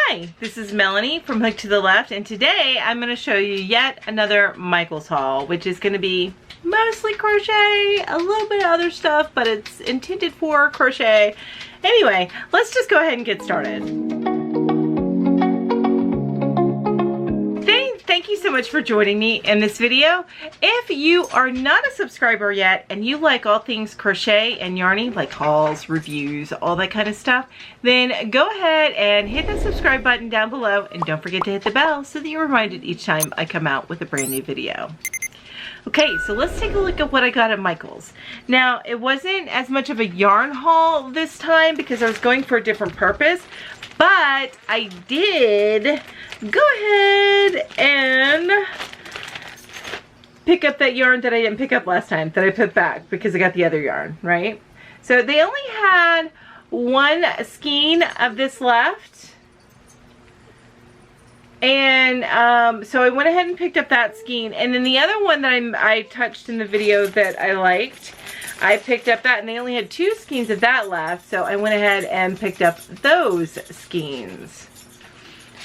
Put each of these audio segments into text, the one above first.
Hi, this is Melanie from Hooked to the Left, and today I'm going to show you yet another Michaels haul, which is going to be mostly crochet, a little bit of other stuff, but it's intended for crochet. Anyway, let's just go ahead and get started. Thank you so much for joining me in this video. If you are not a subscriber yet and you like all things crochet and yarning, like hauls, reviews, all that kind of stuff, then go ahead and hit the subscribe button down below, and don't forget to hit the bell so that you're reminded each time I come out with a brand new video. Okay, so let's take a look at what I got at Michaels. Now, it wasn't as much of a yarn haul this time because I was going for a different purpose, but I did go ahead and pick up that yarn that I didn't pick up last time, that I put back because I got the other yarn, right? So they only had one skein of this left. And so I went ahead and picked up that skein, and then the other one that I touched in the video that I liked, I picked up that, and they only had two skeins of that left, so I went ahead and picked up those skeins.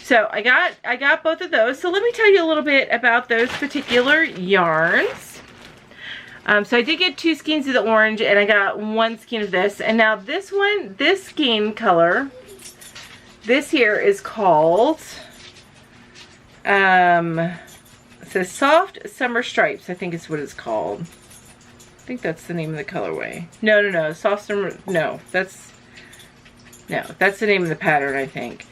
So I got both of those. So let me tell you a little bit about those particular yarns. So I did get two skeins of the orange, and I got one skein of this. And now this one, this skein color, this here is called so Soft Summer Stripes, I think is what it's called. I think that's the name of the colorway. No, Soft Summer, no, that's the name of the pattern, I think.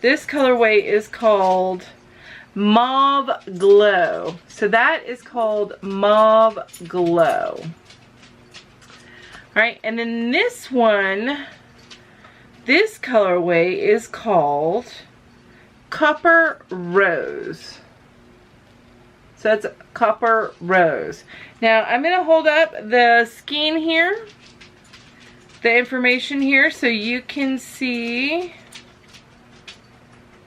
This colorway is called Mauve Glow. So that is called Mauve Glow. Alright, and then this one, this colorway is called Copper Rose. So it's Copper Rose. Now I'm going to hold up the skein here, the information here, so you can see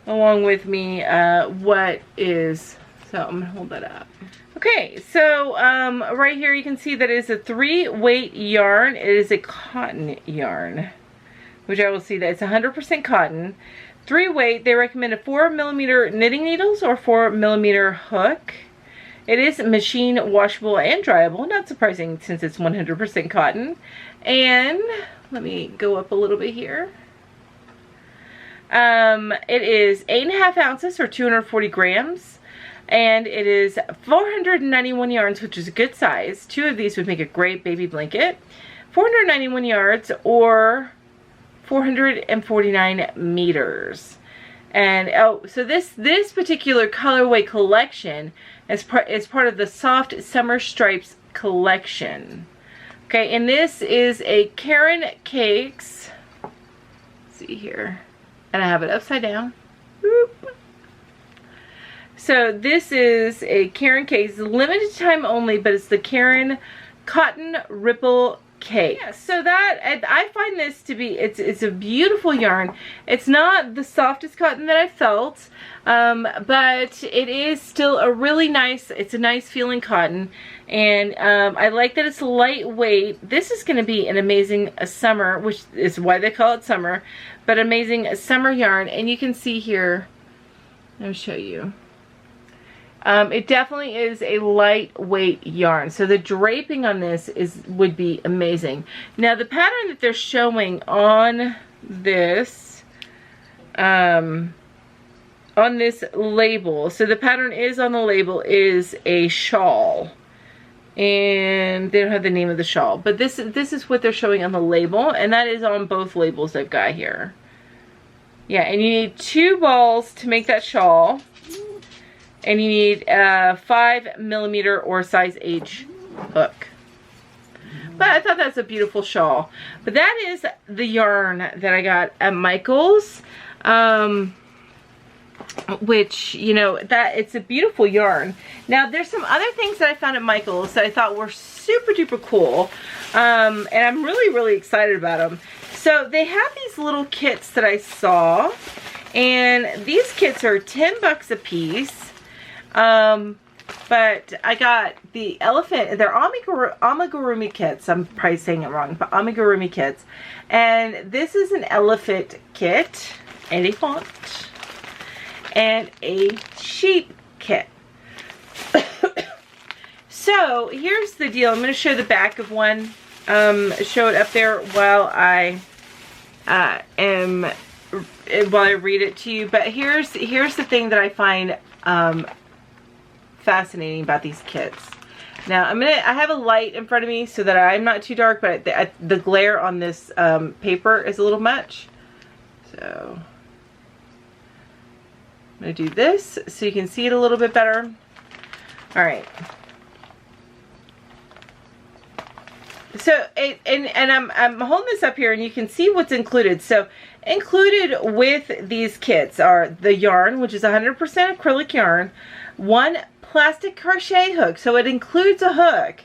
along with me what is. So I'm going to hold that up. Okay, so right here you can see that it is a 3-weight yarn. It is a cotton yarn, which I will see that it's 100% cotton. 3-weight, they recommend a 4mm knitting needles or 4mm hook. It is machine washable and dryable, not surprising since it's 100% cotton. And let me go up a little bit here. It is 8.5 ounces or 240 grams. And it is 491 yards, which is a good size. 2 of these would make a great baby blanket. 491 yards or 449 meters. And oh, so this particular colorway collection is part of the Soft Summer Stripes collection. Okay, and this is a Karen Cakes. Let's see here, and I have it upside down. Whoop. So this is a Karen Cakes, limited time only, but it's the Karen Cotton Ripple Cake. Yeah, so that, I find this to be, it's a beautiful yarn. It's not the softest cotton that I've felt, but it is still a really nice, it's a nice feeling cotton, and I like that it's lightweight. This is going to be an amazing summer, which is why they call it summer, but amazing summer yarn. And you can see here, I'll show you. It definitely is a lightweight yarn, so the draping on this would be amazing. Now the pattern that they're showing on this label, so the pattern is on the label, is a shawl, and they don't have the name of the shawl, but this is what they're showing on the label, and that is on both labels I've got here. Yeah, and you need 2 balls to make that shawl. And you need a 5mm or size H hook. But I thought that's a beautiful shawl. But that is the yarn that I got at Michaels. Which, you know, it's a beautiful yarn. Now, there's some other things that I found at Michaels that I thought were super duper cool. And I'm really, really excited about them. So they have these little kits that I saw. And these kits are 10 bucks a piece. But I got the elephant, they're amigurumi kits. I'm probably saying it wrong, but amigurumi kits. And this is an elephant kit. elephant, and a sheep kit. So here's the deal. I'm going to show the back of one. Show it up there while I read it to you. But here's the thing that I find fascinating about these kits. Now I have a light in front of me so that I'm not too dark, but the glare on this paper is a little much. So I'm going to do this so you can see it a little bit better. All right. So I'm holding this up here and you can see what's included. So included with these kits are the yarn, which is 100% acrylic yarn, one plastic crochet hook, so it includes a hook,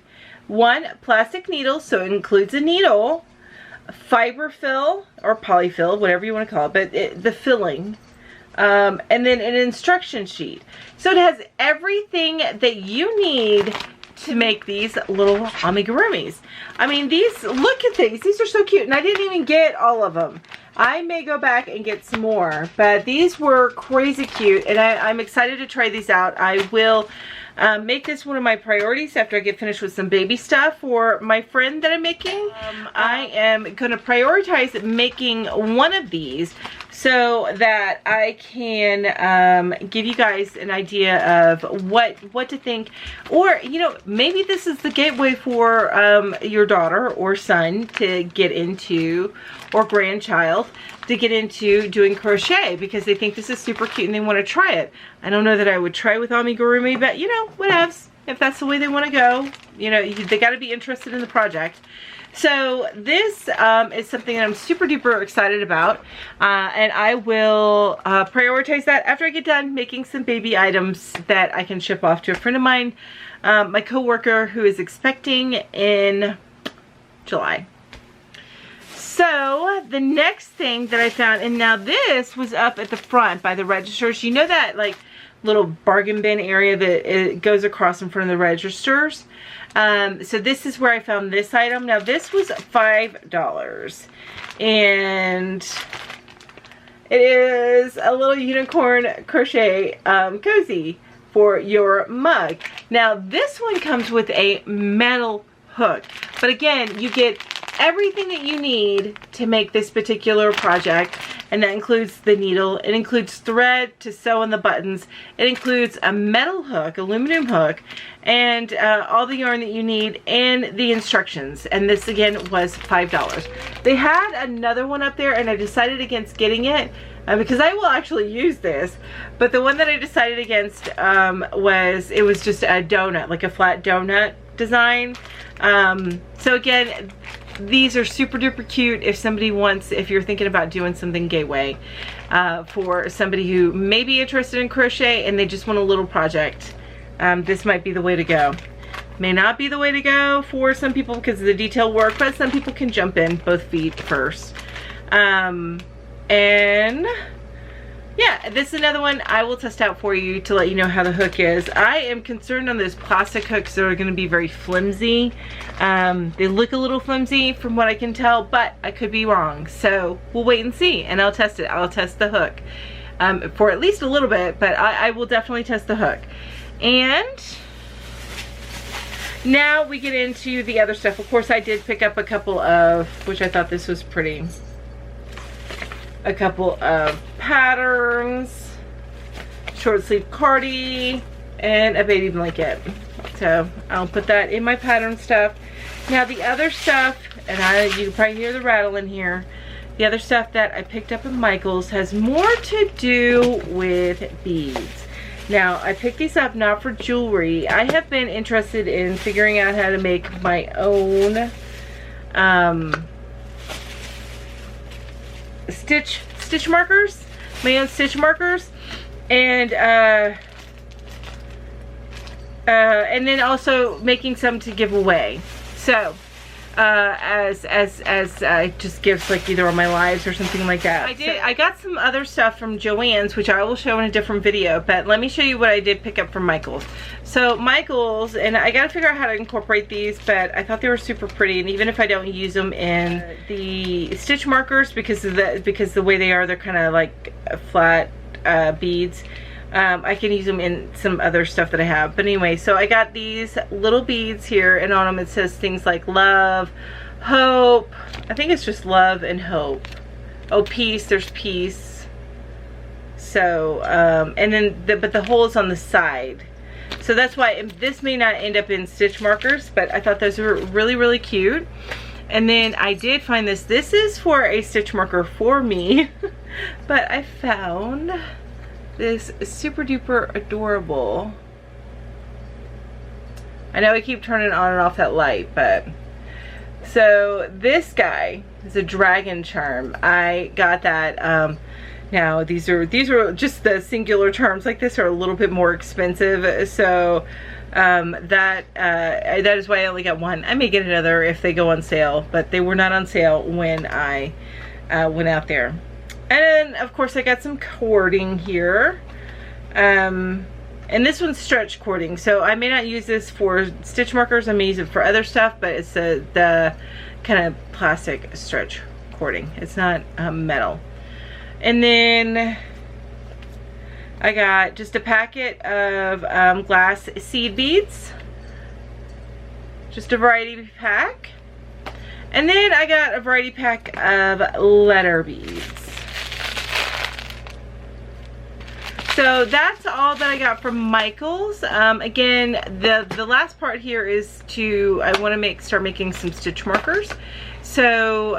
one plastic needle, so it includes a needle, fiber fill or polyfill, whatever you want to call it, but the filling, and then an instruction sheet. So it has everything that you need to make these little amigurumis. I mean, look at these are so cute, and I didn't even get all of them. I may go back and get some more, but these were crazy cute, and I'm excited to try these out. I will make this one of my priorities after I get finished with some baby stuff for my friend that I'm making. I am going to prioritize making one of these so that I can give you guys an idea of what to think, or maybe this is the gateway for your daughter or son to get into, or grandchild to get into doing crochet because they think this is super cute and they want to try it. I don't know that I would try with amigurumi, but whatevs. If that's the way they want to go, they got to be interested in the project. So this is something that I'm super duper excited about, and I will prioritize that after I get done making some baby items that I can ship off to a friend of mine, my coworker who is expecting in July. So the next thing that I found, and now this was up at the front by the registers. You know that like little bargain bin area that it goes across in front of the registers? So this is where I found this item. Now this was $5, and it is a little unicorn crochet cozy for your mug. Now this one comes with a metal hook, but again, you get everything that you need to make this particular project, and that includes the needle, it includes thread to sew on the buttons, it includes a metal hook, aluminum hook, and all the yarn that you need, and the instructions. And this again was $5. They had another one up there and I decided against getting it because I will actually use this, but the one that I decided against it was just a donut, like a flat donut design. So again, these are super duper cute if you're thinking about doing something gateway for somebody who may be interested in crochet and they just want a little project. This might be the way to go. May not be the way to go for some people because of the detail work, but some people can jump in both feet first. And yeah, this is another one I will test out for you to let you know how the hook is. I am concerned on those plastic hooks that are going to be very flimsy. They look a little flimsy from what I can tell, but I could be wrong. So we'll wait and see, and I'll test it. I'll test the hook for at least a little bit, but I will definitely test the hook. And now we get into the other stuff. Of course, I did pick up a couple of, which I thought this was pretty, a couple of patterns, short sleeve cardie, and a baby blanket. So I'll put that in my pattern stuff. Now the other stuff, and you can probably hear the rattle in here, the other stuff that I picked up at Michael's has more to do with beads. Now I picked these up not for jewelry. I have been interested in figuring out how to make my own stitch markers, my own stitch markers, and then also making some to give away. So just gifts, like either on my lives or something like that. I got some other stuff from Joann's, which I will show in a different video, but let me show you what I did pick up from Michael's. So Michael's, and I gotta figure out how to incorporate these, but I thought they were super pretty, and even if I don't use them in the stitch markers, because the way they are, they're kind of like flat beads. I can use them in some other stuff that I have. But anyway, so I got these little beads here, and on them it says things like love, hope. I think it's just love and hope. Oh, peace. There's peace. So, and then, but the hole is on the side. So that's why this may not end up in stitch markers, but I thought those were really, really cute. And then I did find this. This is for a stitch marker for me, but I found this super duper adorable. I know I keep turning on and off that light, but so this guy is a dragon charm. I got that. Now these are just the singular charms like this are a little bit more expensive, so that is why I only got one. I may get another if they go on sale, but they were not on sale when I went out there. And then, of course, I got some cording here. And this one's stretch cording. So I may not use this for stitch markers. I may use it for other stuff, but it's the kind of plastic stretch cording. It's not metal. And then I got just a packet of glass seed beads. Just a variety pack. And then I got a variety pack of letter beads. So that's all that I got from Michael's. Again, the last part here is I want to start making some stitch markers. So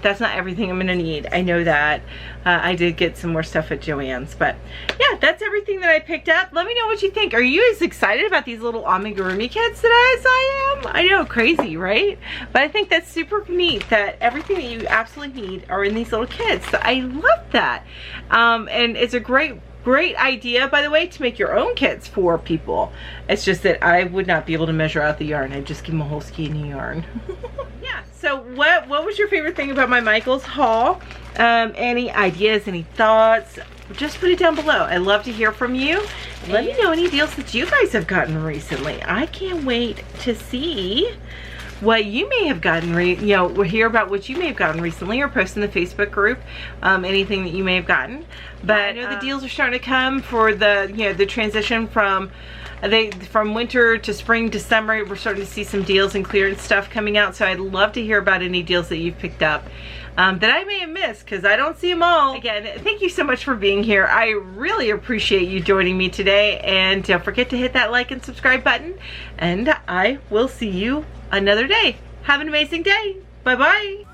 that's not everything I'm going to need. I know that. I did get some more stuff at Joann's. But yeah, that's everything that I picked up. Let me know what you think. Are you as excited about these little amigurumi kits as I am? I know, crazy, right? But I think that's super neat that everything that you absolutely need are in these little kits. So I love that. And it's a great idea, by the way, to make your own kits for people. It's just that I would not be able to measure out the yarn. I'd just give them a whole skein of yarn. Yeah, so what was your favorite thing about my Michael's haul? Any ideas, any thoughts? Just put it down below. I love to hear from you. Let me know any deals that you guys have gotten recently. I can't wait to see what you may have gotten, we'll hear about what you may have gotten recently, or post in the Facebook group, anything that you may have gotten. But I know the deals are starting to come for the, the transition from winter to spring to summer. We're starting to see some deals and clearance stuff coming out, so I'd love to hear about any deals that you've picked up that I may have missed, because I don't see them all. Again, thank you so much for being here. I really appreciate you joining me today, and don't forget to hit that like and subscribe button, and I will see you another day. Have an amazing day. Bye-bye.